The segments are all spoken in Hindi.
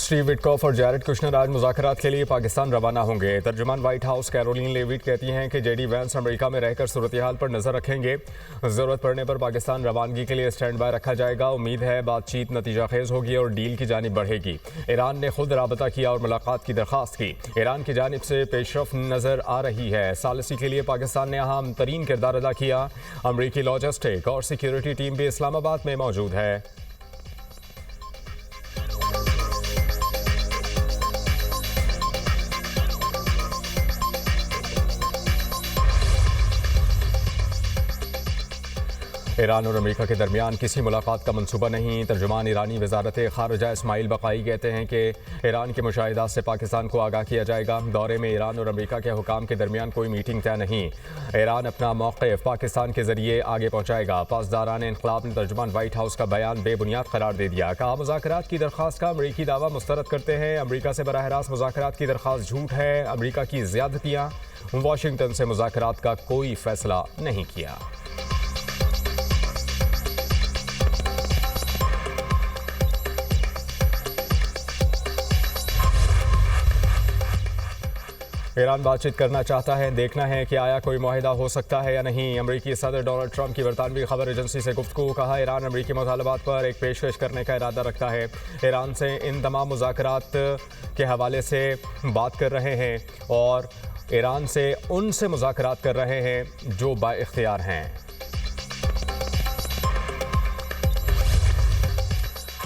स्टीव विटकॉफ और जैरेड कुशनर आज मुज़ाकरात के लिए पाकिस्तान रवाना होंगे। तर्जुमान व्हाइट हाउस कैरोलिन लेविट कहती हैं कि जेडी वैंस अमेरिका में रहकर सूरत हाल पर नजर रखेंगे। ज़रूरत पड़ने पर पाकिस्तान रवानगी के लिए स्टैंड बाय रखा जाएगा। उम्मीद है बातचीत नतीजा खेज होगी और डील की जानिब बढ़ेगी। ईरान ने खुद राबता किया और मुलाकात की दरख्वास्त की। ईरान की जानिब से पेशरफ नजर आ रही है। सालिसी के लिए पाकिस्तान ने अहम तरीन किरदार अदा किया। अमरीकी लॉजिस्टिक और सिक्योरिटी टीम भी इस्लामाबाद में मौजूद है। ईरान और अमेरिका के दरमियान किसी मुलाकात का मंसूबा नहीं। तर्जुमान ईरानी वजारत खारजा इस्माइल बकाई कहते हैं कि ईरान के मुशाहिदात से पाकिस्तान को आगाह किया जाएगा। दौरे में ईरान और अमेरिका के हुकाम के दरमियान कोई मीटिंग तय नहीं। ईरान अपना मौक़िफ़ पाकिस्तान के जरिए आगे पहुँचाएगा। पासदारान इन्क़लाब ने तर्जुमान व्हाइट हाउस का बयान बेबुनियाद करार दे दिया। कहा मुज़ाकरात की दरख्वास्त का अमरीकी दावा मुस्तरद करते हैं। अमरीका से बराह रास्त मुज़ाकरात की दरख्वास्त झूठ है। अमरीका की ज़्यादतियाँ। वाशिंगटन से मुज़ाकरात का कोई फैसला नहीं किया। ईरान बातचीत करना चाहता है। देखना है कि आया कोई मुआहिदा हो सकता है या नहीं। अमरीकी सदर डोनाल्ड ट्रंप की बरतानवी खबर एजेंसी से गुफ्तगू। कहा ईरान अमरीकी मुतालबात पर एक पेशकश करने का इरादा रखता है। ईरान से इन तमाम मुज़ाकरात के हवाले से बात कर रहे हैं और ईरान से उनसे मुज़ाकरात कर रहे हैं जो बाइख्तियार हैं।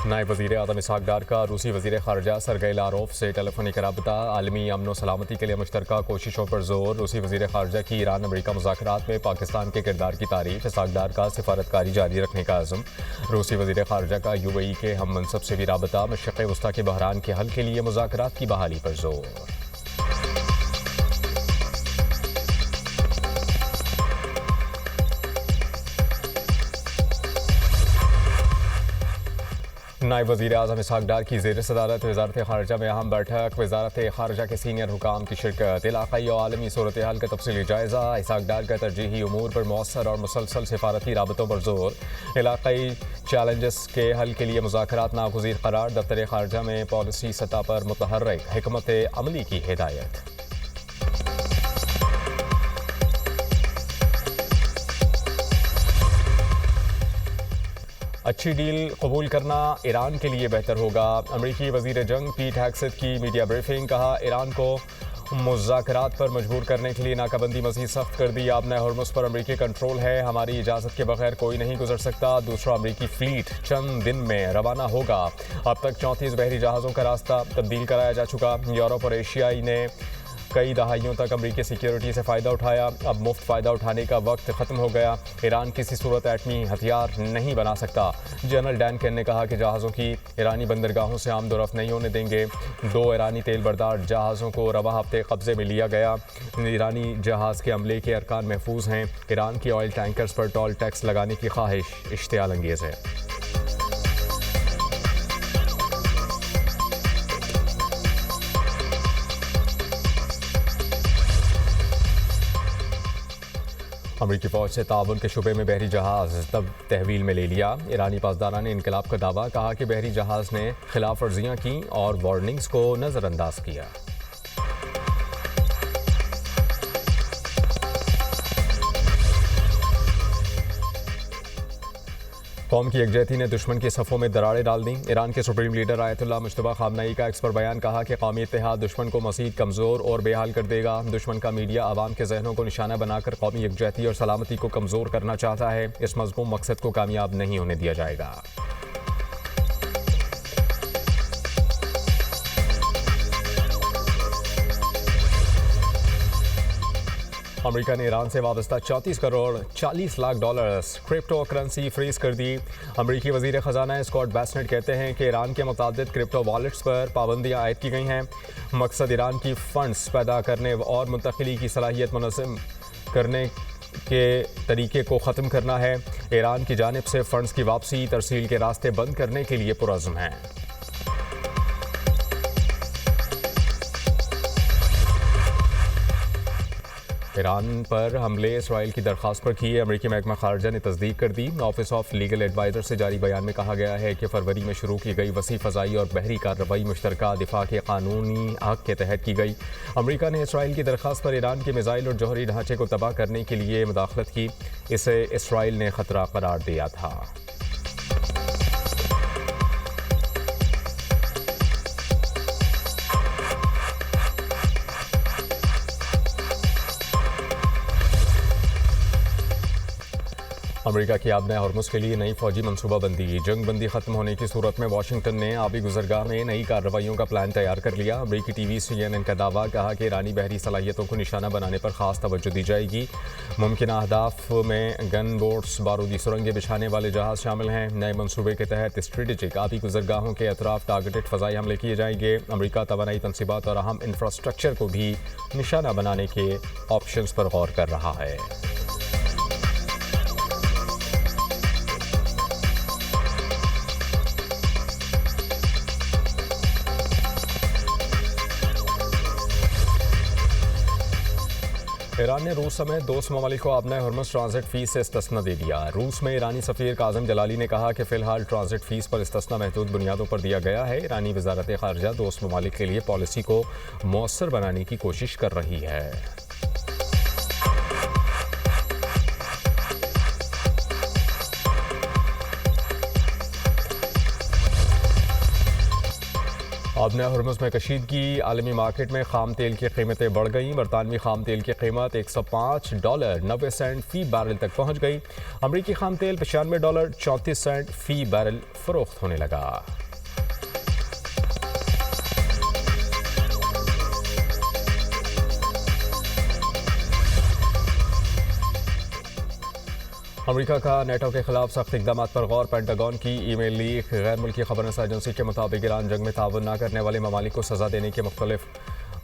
नायब वज़ीर आज़म इसहाक डार का रूसी वज़ीर ख़ारजा सरगई लारोफ से टेलीफोनिक रब्ता। आलमी अमन व सलामती के लिए मुश्तरका कोशिशों पर जोर। रूसी वज़ीर ख़ारजा की ईरान अमरीका मुज़ाकरात में पाकिस्तान के किरदार की तारीफ। इसहाक डार का सिफारतकारी जारी रखने का अज़म। रूसी वज़ीर ख़ारजा का UAE के हम मनसब से भी राबता। मशरिक़ वस्ता के बहरान के हल के लिए मुज़ाकरात की बहाली पर जोर। नायब वज़ीर आज़म इसहाक डार की ज़ेर सदारत वज़ारत ख़ारजा में अहम बैठक। वज़ारत ख़ारजा के सीनियर हुकाम की शिरकत। इलाक़ाई और आलमी सूरत हाल का तफसीली जायज़ा। इसहाक डार का तरजीही उमूर पर मौसर और मुसलसल सिफारती राबतों पर जोर। इलाक़ाई चैलेंजेस के हल के लिए मुज़ाकरात नागुज़ीर करार। दफ्तर ख़ारजा में पॉलिसी सतह पर मुतहर्रिक हिकमत अमली की हिदायत। अच्छी डील कबूल करना ईरान के लिए बेहतर होगा। अमरीकी वज़ीर जंग पीट हेग्सेथ की मीडिया ब्रीफिंग। कहा ईरान को मुज़ाकरात पर मजबूर करने के लिए नाकाबंदी मज़ीद सख्त कर दी। आबना हुर्मुज़ पर अमरीकी कंट्रोल है। हमारी इजाज़त के बगैर कोई नहीं गुजर सकता। दूसरा अमरीकी फ़्लीट चंद दिन में रवाना होगा। अब तक 34 बहरी जहाज़ों का रास्ता तब्दील कराया जा चुका। यूरोप और एशियाई ने कई दहाइयों तक अमरीकी सिक्योरिटी से फ़ायदा उठाया। अब मुफ्त फ़ायदा उठाने का वक्त ख़त्म हो गया। ईरान किसी सूरत एटमी हथियार नहीं बना सकता। जनरल डैन कैन ने कहा कि जहाज़ों की ईरानी बंदरगाहों से आमदोरफ्त नहीं होने देंगे। 2 ईरानी तेल बरदार जहाज़ों को रवा हफ्ते कब्जे में लिया गया। ईरानी जहाज़ के अमले के अरकान महफूज हैं। ईरान की ऑयल टैंकर्स पर टोल टैक्स लगाने की ख्वाहिश इश्तियाल अंगेज़ है। अमरीकी फ़ौज से ताउन के शुबे में बहरी जहाज़ तब तहवील में ले लिया। ईरानी पासदारान ने इनकलाब का दावा। कहा कि बहरी जहाज़ ने खिलाफ वर्जियाँ की और वार्निंग्स को नज़रअंदाज किया। कौम की यकजहती ने दुश्मन की सफ़ों में दरारें डाल दी। ईरान के सुप्रीम लीडर आयतुल्लाह मुज्तबा ख़ामनई का एक्स पर बयान। कहा कि कौमी इत्तेहाद दुश्मन को मज़ीद कमज़ोर और बेहाल कर देगा। दुश्मन का मीडिया आवाम के जहनों को निशाना बनाकर कौमी यकजहती और सलामती को कमज़ोर करना चाहता है। इस मज़मूम मकसद को कामयाब नहीं होने दिया जाएगा। अमेरिका ने ईरान से वाबस्ता 34 crore 40 lakh dollars cryptocurrency freeze कर दी। अमेरिकी वज़ीर ख़जाना स्कॉट बेसेंट कहते हैं कि ईरान के मुताबिक क्रिप्टो वॉलेट्स पर पाबंदियाँ आयद की गई हैं। मकसद ईरान की फ़ंड्स पैदा करने और मुंतकिली की सलाहियत मुनज़्ज़म करने के तरीके को ख़त्म करना है। ईरान की जानिब से फ़ंड्स की वापसी तरसील के रास्ते बंद करने के लिए पुरज़्म है। ईरान पर हमले इसराइल की दरख्वास्त पर की अमरीकी महकमा खारजा ने तस्दीक कर दी। ऑफिस ऑफ लीगल एडवाइज़र से जारी बयान में कहा गया है कि फरवरी में शुरू की गई वसी फ़ज़ाई और बहरी कार्रवाई मुश्तरका दिफा के कानूनी हक़ के तहत की गई। अमरीका ने इसराइल की दरख्वास्त पर ईरान के मिसाइल और जौहरी ढांचे को तबाह करने के लिए मुदाखलत की। इसे इसराइल ने ख़तरा करार दिया था। अमेरिका की आबने हॉर्मुज़ के लिए नई फौजी मनसूबाबंदी। जंग बंदी खत्म होने की सूरत में वाशिंगटन ने आबी गुजरगाह में नई कार्रवाइयों का प्लान तैयार कर लिया। अमरीकी टीवी CNN का दावा, कहा कि ईरानी बहरी सलाहियतों को निशाना बनाने पर खास तवज्जो दी जाएगी। मुमकिन अहदाफ में गन बोट्स, बारूदी सुरंगें बिछाने वाले जहाज शामिल हैं। नए मनसूबे के तहत स्ट्रेटेजिक आबी गुजरगाहों के अतराफ टारगेटेड फ़ज़ाई हमले किए जाएंगे। अमरीका तवानाई तनसीबात और अहम इंफ्रास्ट्रक्चर को भी निशाना बनाने के ऑप्शंस पर गौर कर रहा है। ईरान ने रूस समेत दोस्त ममालिक को अपने हॉर्मुज़ ट्रांजिट फ़ीस से इस्तिस्ना दे दिया। रूस में ईरानी सफ़ीर काज़िम जलाली ने कहा कि फ़िलहाल ट्रांजिट फ़ीस पर इस्तिस्ना महदूद बुनियादों पर दिया गया है। ईरानी वज़ारत ख़ारजा दोस्त ममालिक के लिए पॉलिसी को मौसर बनाने की कोशिश कर रही है। आबने हॉर्मुज़ में कशीदगी। आलमी मार्केट में खाम तेल की कीमतें बढ़ गईं। बरतानवी खाम तेल की कीमत $105.90 फ़ी बैरल तक पहुंच गई। अमरीकी खाम तेल $95.34 फ़ी बैरल फ़रोख्त होने लगा। अमेरिका का नेटो के खिलाफ सख्त इकदाम पर गौर। पेंटागन की ईमेल लीक। गैर मुल्की खबररस एजेंसी के मुताबिक ईरान जंग में ताउन न करने वाले ममालिक को सज़ा देने के मुख्तलिफ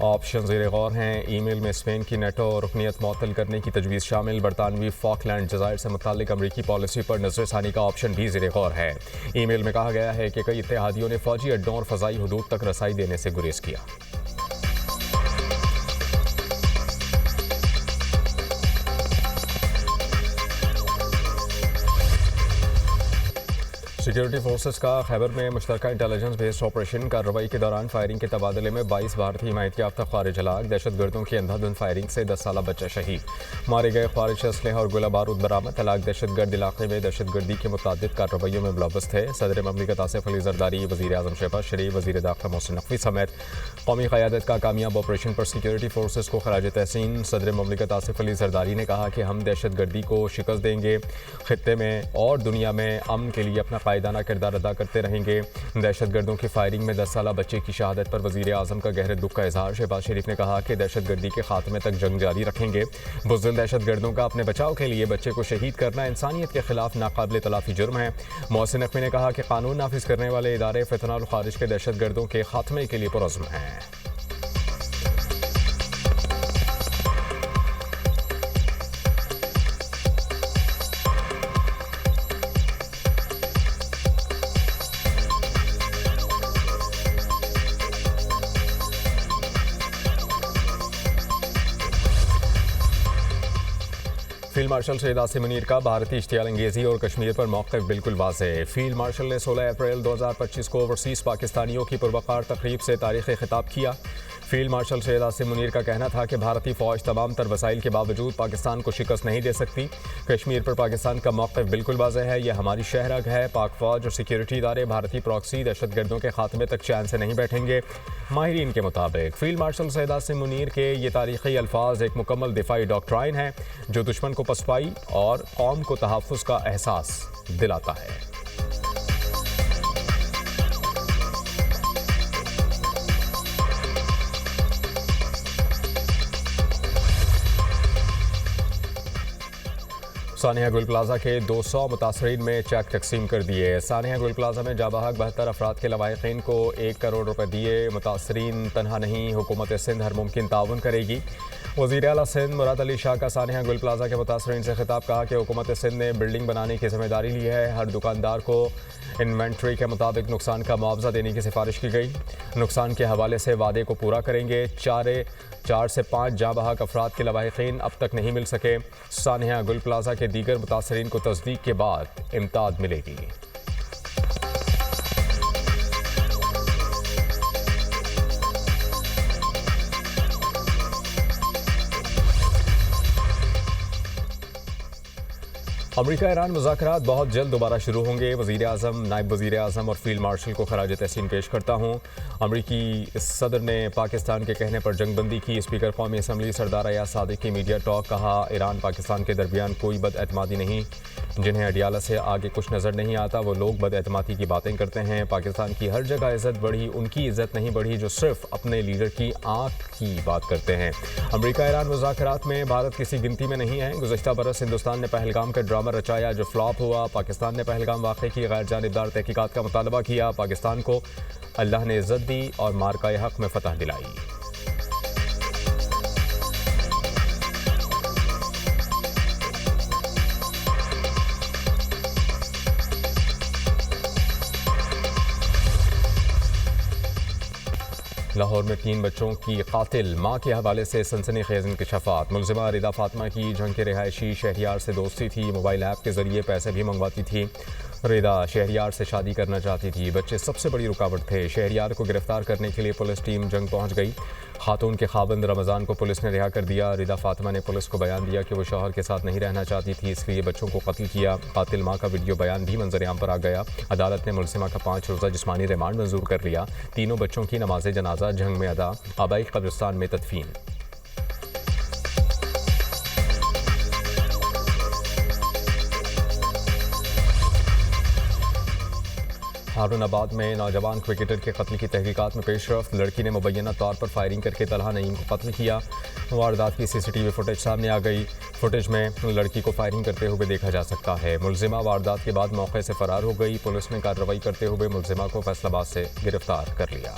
ऑप्शन ज़ेर गौर हैं। ईमेल में स्पेन की नेटो रुकनीत मुअत्तल करने की तजवीज़ शामिल। बरतानवी फॉकलैंड जज़ायर से मुताल्लिक अमरीकी पॉलिसी पर नज़रसानी का ऑप्शन भी ज़ेर गौर है। ईमेल में कहा गया है कि कई इत्तेहादियों ने फ़ौजी अड्डों और फ़ज़ाई हदूद तक रसाई देने से गुरेज किया। सिक्योरिटी फोर्सेस का खैबर में मुश्तरका इंटेलिजेंस बेस्ड ऑपरेशन कार्रवाई के दौरान फायरिंग के तबादले में 22 भारतीय हिमायत याफ्ता ख्वारिज हलाक। दहशतगर्दों की अंधाधुंध फायरिंग से 10 साला बच्चा शहीद। मारे गए ख्वारिज असलहा और गोला बारूद बरामद। हलाक दहशतगर्द इलाके में दहशतगर्दी के मुतादिद कार्रवाइयों में मुलव्वस थे। सदर ममलिकत आसिफ अली जरदारी, वज़ीर आज़म शहबाज शरीफ, वज़ीर दाखिला मोहसिन नकवी समेत कौमी क़यादत का कामयाब ऑपरेशन पर सिक्योरिटी फोर्सेस को खराज तहसीन। सदर ममलिकत आसिफ अली जरदारी ने कहा कि हम दहशतगर्दी को शिकस्त देंगे, खित्ते में और दुनिया में अमन के लिए अपना कायदाना किरदार अदा करते रहेंगे। दहशतगर्दों की फायरिंग में 10 साला बच्चे की शहादत पर वज़ीर आज़म का गहरे दुख का इजहार। शहबाज शरीफ ने कहा कि दहशतगर्दी के खात्मे तक जंग जारी रखेंगे। बुज़दिल दहशतगर्दों का अपने बचाव के लिए बच्चे को शहीद करना इंसानियत के खिलाफ नाकाबिल तलाफी जुर्म है। मोहसिन नकवी ने कहा कि कानून नाफिज करने वाले इदारे फितना खारिज के दहशतगर्दों के खात्मे के लिए पुरज़्म हैं। फील्ड मार्शल सैयद आसिम मुनीर का भारतीय इश्तियाल अंगेज़ी और कश्मीर पर मौक़िफ़ बिल्कुल वाज़ेह। फील्ड मार्शल ने 16 अप्रैल 2025 को ओवरसीज़ पाकिस्तानियों की पुरवकार तकरीब से तारीख़ी खिताब किया। फील्ड मार्शल सैयद आसिम मुनीर का कहना था कि भारतीय फ़ौज तमाम तर वसाइल के बावजूद पाकिस्तान को शिकस्त नहीं दे सकती। कश्मीर पर पाकिस्तान का मौक़िफ़ बिल्कुल वाज़ेह है। यह हमारी शहरग है। पाक फ़ौज और सिक्योरिटी इदारे भारतीय प्रॉक्सी दहशतगर्दों के खात्मे तक चैन से नहीं बैठेंगे। माहिरीन के मुताबिक फील्ड मार्शल सैयद आसिम मुनीर के ये तारीख़ी अल्फाज एक मुकम्मल दिफाई डॉक्ट्राइन है जो दुश्मन को पसपाई और कौम को तहफ़्फ़ुज़ का एहसास दिलाता है। सानिया गुल प्लाजा के 200 मुतासरीन में चेक तकसीम कर दिए। सानिया गुल प्लाजा में जाबहक 72 अफराद के लवाहिकीन को 1 करोड़ रुपए दिए। मुतासरीन तनहा नहीं, हुकूमत सिंध हर मुमकिन ताउन करेगी। वज़ीर आला सिंध मुराद अली शाह का सानिया गुल प्लाजा के मुतासरीन से खिताब, कहा कि हुकूमत सिंध ने बिल्डिंग बनाने की जिम्मेदारी ली है। हर दुकानदार को इन्वेंट्री के मुताबिक नुकसान का मुआवजा देने की सिफारिश की गई। नुकसान के हवाले से वादे को पूरा करेंगे। 4 से 5 जाबहक अफराद के लवाहिकीन अब तक नहीं मिल सके। सानिया गुल प्लाजा के दीगर मुतासरीन को तस्दीक के बाद इमदाद मिलेगी। अमरीका ईरान मुज़ाकरात बहुत जल्द दोबारा शुरू होंगे। वज़ीर आज़म, नायब वज़ीर आज़म और फील्ड मार्शल को खराज तहसीन पेश करता हूँ। अमरीकी सदर ने पाकिस्तान के कहने पर जंगबंदी की। स्पीकर कौमी असम्बली सरदार अयाज सादिक की मीडिया टॉक, कहा ईरान पाकिस्तान के दरमियान कोई बदएतमादी नहीं। जिन्हें अडियाला से आगे कुछ नज़र नहीं आता वो लोग बदएतमादी की बातें करते हैं। पाकिस्तान की हर जगह इज़्ज़त बढ़ी, उनकी इज़्ज़त नहीं बढ़ी जो सिर्फ अपने लीडर की आँख की बात करते हैं। अमरीका ईरान मुज़ाकरात में भारत किसी गिनती में नहीं है। गुज़श्ता बरस हिंदुस्तान ने पहलगाम का ड्रामा रचाया जो फ्लॉप हुआ। पाकिस्तान ने पहलगाम वाक़े की गैर जानिबदार तहकीकात का मुतालबा किया। पाकिस्तान को अल्लाह ने इज़्ज़त दी और मार्का हक़ में फतह दिलाई। लाहौर में 3 बच्चों की कातिल मां के हवाले से सनसनीखेज इंकशाफात। मुलजिमा रिदा फातिमा की जंग के रिहायशी शहरियार से दोस्ती थी। मोबाइल ऐप के जरिए पैसे भी मंगवाती थी। रिदा शहरियार से शादी करना चाहती थी। बच्चे सबसे बड़ी रुकावट थे। शहरियार को गिरफ्तार करने के लिए पुलिस टीम जंग पहुंच गई। खातून के खाबंद रमज़ान को पुलिस ने रिहा कर दिया। रिदा फातिमा ने पुलिस को बयान दिया कि वो शौहर के साथ नहीं रहना चाहती थी, इसलिए बच्चों को कत्ल किया। कातिल मां का वीडियो बयान भी मंजर-ए-आम पर आ गया। अदालत ने मुलजिमा का 5 रोज़ा जिस्मानी रिमांड मंजूर कर लिया। तीनों बच्चों की नमाज जनाजा जंग में अदा, आबाई कब्रिस्तान में तदफीन। हारूनाबाद में नौजवान क्रिकेटर के कत्ल की तहकीकात में पेशरफ। लड़की ने मुबैना तौर पर फायरिंग करके तलहा नईम को कत्ल किया। वारदात की CCTV फुटेज सामने आ गई। फुटेज में लड़की को फायरिंग करते हुए देखा जा सकता है। मुलजिमा वारदात के बाद मौके से फरार हो गई। पुलिस ने कार्रवाई करते हुए मुलजिमा को फैसलाबाद से गिरफ्तार कर लिया।